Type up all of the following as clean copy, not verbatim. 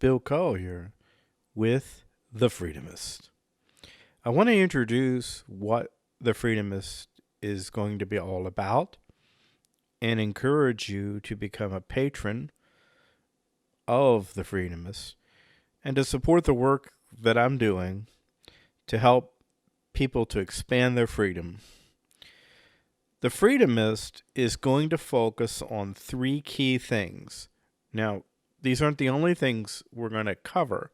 Bill Collier with The Freedomist. I want to introduce what The Freedomist is going to be all about and encourage you to become a patron of The Freedomist and to support the work that I'm doing to help people to expand their freedom. The Freedomist is going to focus on three key things. Now, these aren't the only things we're going to cover,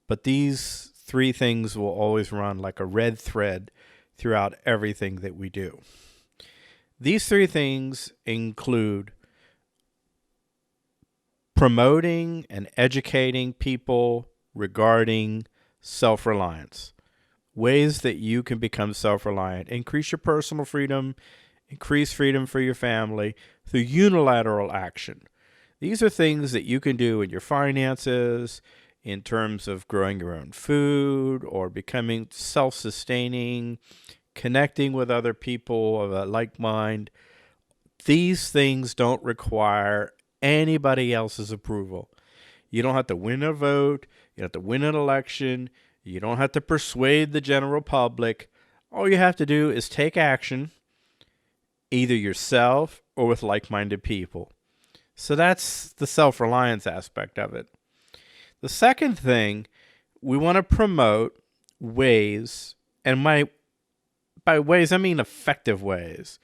but these three things will always run like a red thread throughout everything that we do. These three things include promoting and educating people regarding self-reliance, ways that you can become self-reliant, increase your personal freedom, increase freedom for your family through unilateral action. These are things that you can do in your finances, in terms of growing your own food or becoming self-sustaining, connecting with other people of a like mind. These things don't require anybody else's approval. You don't have to win a vote. You don't have to win an election. You don't have to persuade the general public. All you have to do is take action, either yourself or with like-minded people. So that's the self-reliance aspect of it. The second thing, we want to promote ways, and by ways I mean effective ways,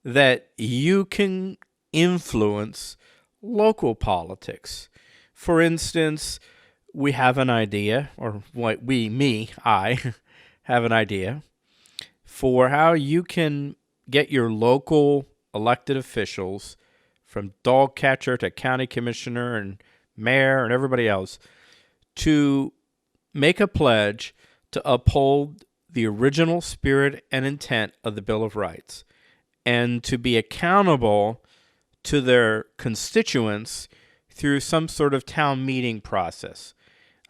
that you can influence local politics. For instance, we have an idea, or I have an idea for how you can get your local elected officials, from dog catcher to county commissioner and mayor and everybody else, to make a pledge to uphold the original spirit and intent of the Bill of Rights and to be accountable to their constituents through some sort of town meeting process.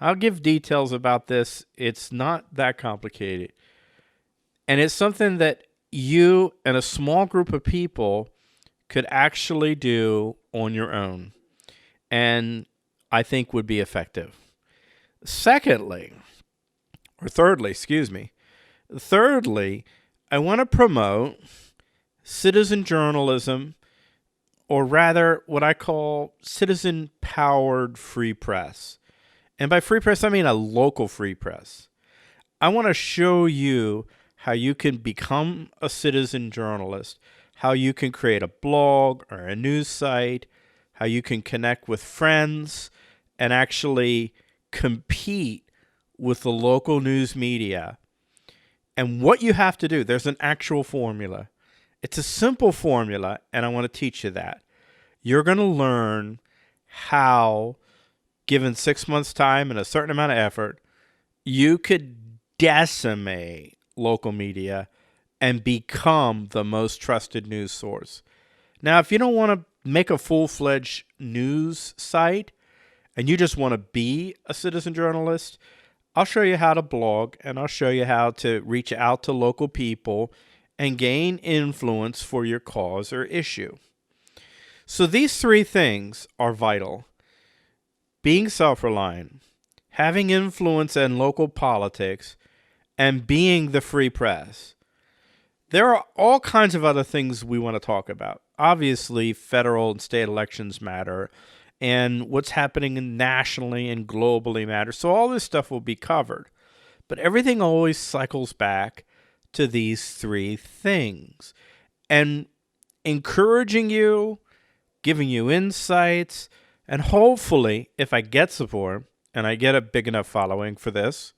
I'll give details about this. It's not that complicated. And it's something that you and a small group of people could actually do on your own, and I think would be effective. Thirdly, I want to promote citizen journalism, or rather what I call citizen-powered free press. And by free press, I mean a local free press. I want to show you how you can become a citizen journalist, how you can create a blog or a news site, how you can connect with friends and actually compete with the local news media. And what you have to do, there's an actual formula. It's a simple formula, and I want to teach you that. You're going to learn how, given 6 months' time and a certain amount of effort, you could decimate local media and become the most trusted news source. Now, if you don't want to make a full-fledged news site and you just want to be a citizen journalist, I'll show you how to blog, and I'll show you how to reach out to local people and gain influence for your cause or issue. So these three things are vital: being self-reliant, having influence in local politics, and being the free press. There are all kinds of other things we want to talk about. Obviously, federal and state elections matter, and what's happening nationally and globally matters. So all this stuff will be covered. But everything always cycles back to these three things. And encouraging you, giving you insights, and hopefully, if I get support, and I get a big enough following for this,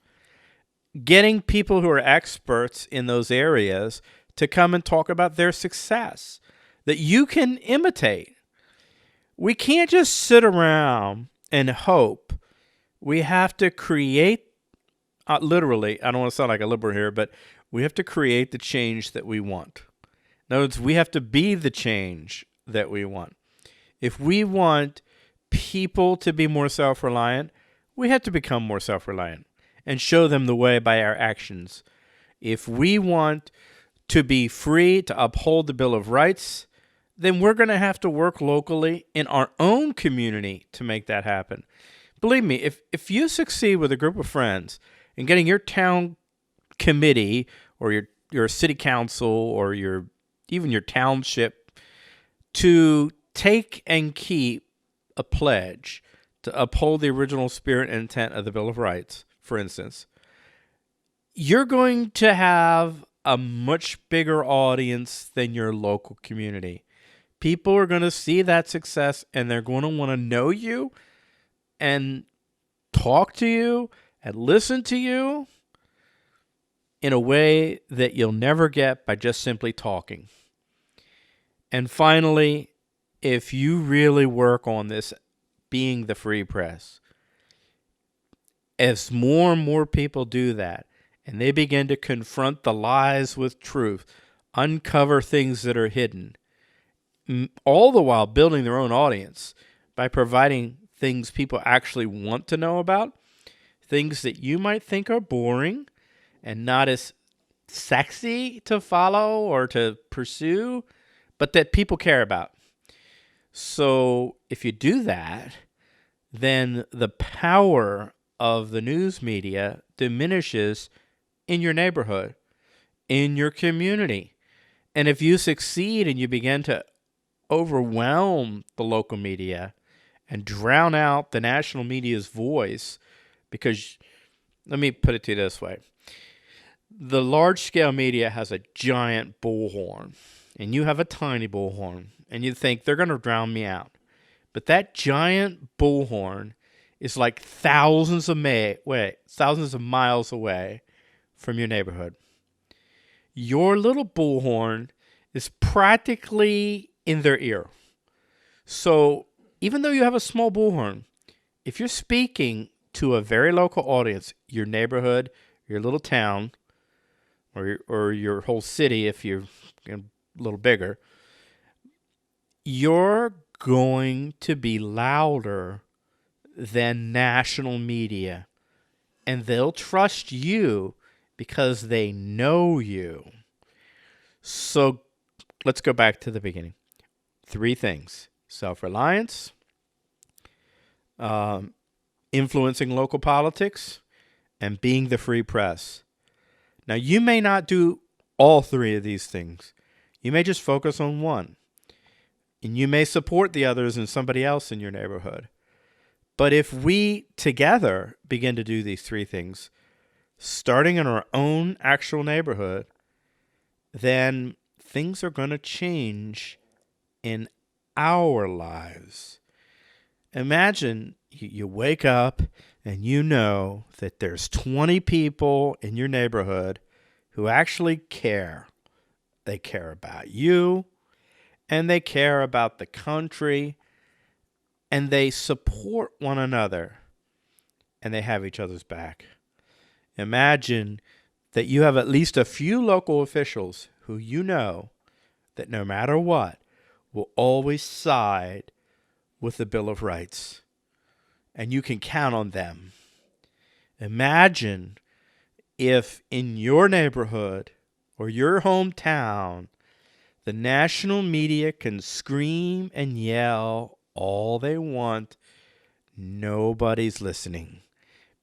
getting people who are experts in those areas to come and talk about their success that you can imitate. We can't just sit around and hope. We have to create, literally, I don't want to sound like a liberal here, but we have to create the change that we want. In other words, we have to be the change that we want. If we want people to be more self-reliant, we have to become more self-reliant and show them the way by our actions. If we want to be free to uphold the Bill of Rights, then we're going to have to work locally in our own community to make that happen. believe me, if you succeed with a group of friends in getting your town committee or your city council or even your township to take and keep a pledge to uphold the original spirit and intent of the Bill of Rights, for instance, you're going to have a much bigger audience than your local community. People are going to see that success and they're going to want to know you and talk to you and listen to you in a way that you'll never get by just simply talking. And finally, if you really work on this being the free press, as more and more people do that, and they begin to confront the lies with truth, uncover things that are hidden, all the while building their own audience by providing things people actually want to know about, things that you might think are boring and not as sexy to follow or to pursue, but that people care about. So if you do that, then the power of the news media diminishes in your neighborhood, in your community. And if you succeed and you begin to overwhelm the local media and drown out the national media's voice, because let me put it to you this way. The large-scale media has a giant bullhorn, and you have a tiny bullhorn, and you think they're going to drown me out. But that giant bullhorn is like thousands of miles away from your neighborhood. Your little bullhorn is practically in their ear. So even though you have a small bullhorn, if you're speaking to a very local audience, your neighborhood, your little town, or your whole city, if you're a little bigger, you're going to be louder than national media. And they'll trust you because they know you. So let's go back to the beginning. 3 things: self-reliance, influencing local politics, and being the free press. Now, you may not do all 3 of these things. You may just focus on one. And you may support the others in somebody else in your neighborhood. But if we together begin to do these 3 things, starting in our own actual neighborhood, then things are going to change in our lives. Imagine you wake up and you know that there's 20 people in your neighborhood who actually care. They care about you, and they care about the country, and they support one another, and they have each other's back. Imagine that you have at least a few local officials who you know that no matter what will always side with the Bill of Rights, and you can count on them. Imagine if in your neighborhood or your hometown, the national media can scream and yell all they want. Nobody's listening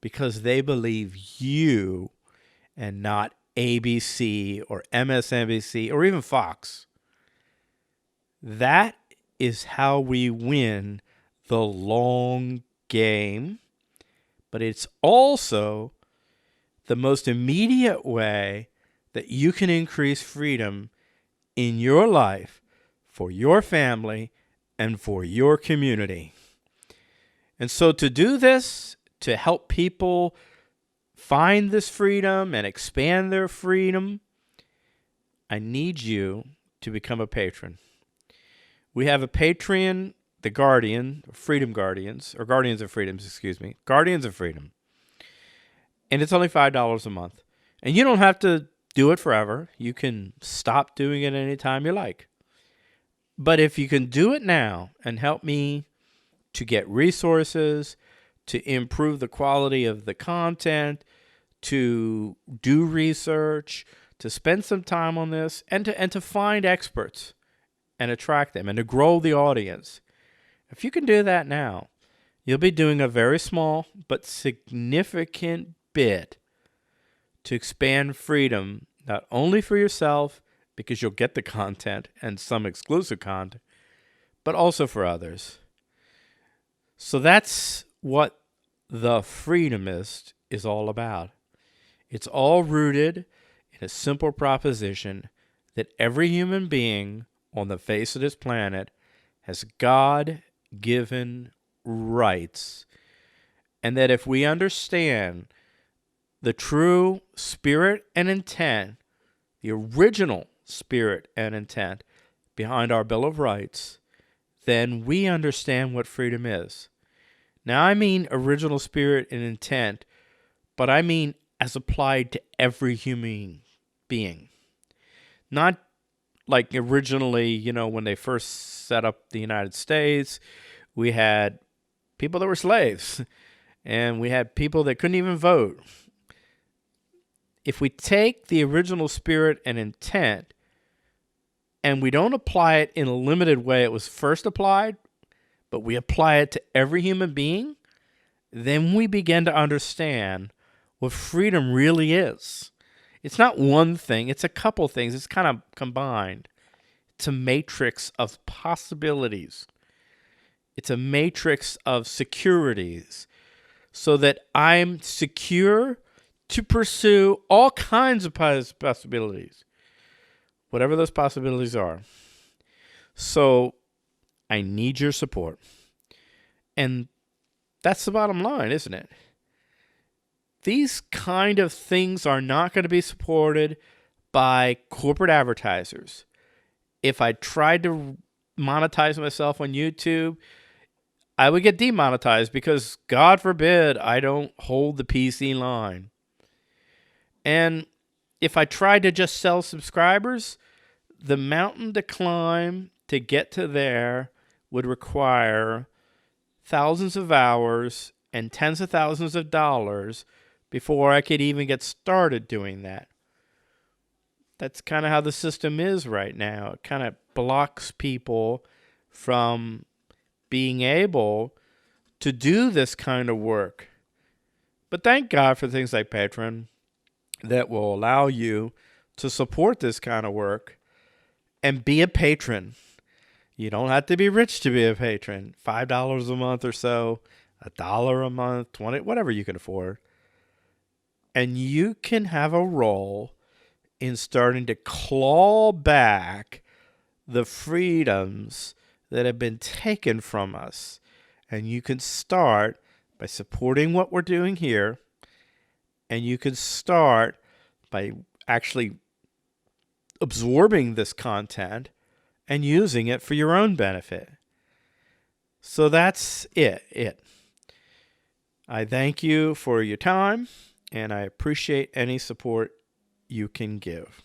because they believe you and not ABC or MSNBC or even Fox. That is how we win the long game, but it's also the most immediate way that you can increase freedom in your life, for your family, and for your community. And so to do this, to help people find this freedom and expand their freedom, I need you to become a patron. We have a Patreon, the Guardian, Freedom Guardians, or Guardians of Freedoms, Guardians of Freedom. And it's only $5 a month. And you don't have to do it forever. You can stop doing it anytime you like. But if you can do it now and help me to get resources, to improve the quality of the content, to do research, to spend some time on this, and to find experts and attract them and to grow the audience. If you can do that now, You'll be doing a very small but significant bit to expand freedom, not only for yourself, because you'll get the content and some exclusive content, but also for others. So that's what the Freedomist is all about. It's all rooted in a simple proposition that every human being on the face of this planet has God-given rights, and that if we understand the true spirit and intent, the original spirit and intent behind our Bill of Rights, then we understand what freedom is. Now, I mean original spirit and intent, but I mean as applied to every human being. Not like originally, when they first set up the United States, we had people that were slaves, and we had people that couldn't even vote. If we take the original spirit and intent and we don't apply it in a limited way it was first applied, but we apply it to every human being, then we begin to understand what freedom really is. It's not one thing, it's a couple things. It's kind of combined. It's a matrix of possibilities. It's a matrix of securities so that I'm secure to pursue all kinds of possibilities, whatever those possibilities are. So I need your support. And that's the bottom line, isn't it? These kind of things are not going to be supported by corporate advertisers. If I tried to monetize myself on YouTube, I would get demonetized because, God forbid, I don't hold the PC line. And if I tried to just sell subscribers, the mountain to climb to get to there would require thousands of hours and tens of thousands of dollars before I could even get started doing that. That's kind of how the system is right now. It kind of blocks people from being able to do this kind of work. But thank God for things like Patreon that will allow you to support this kind of work and be a patron. You don't have to be rich to be a patron. $5 a month or so, $1 a month, $20, whatever you can afford. And you can have a role in starting to claw back the freedoms that have been taken from us. And you can start by supporting what we're doing here. And you can start by actually absorbing this content and using it for your own benefit. So that's it. I thank you for your time, and I appreciate any support you can give.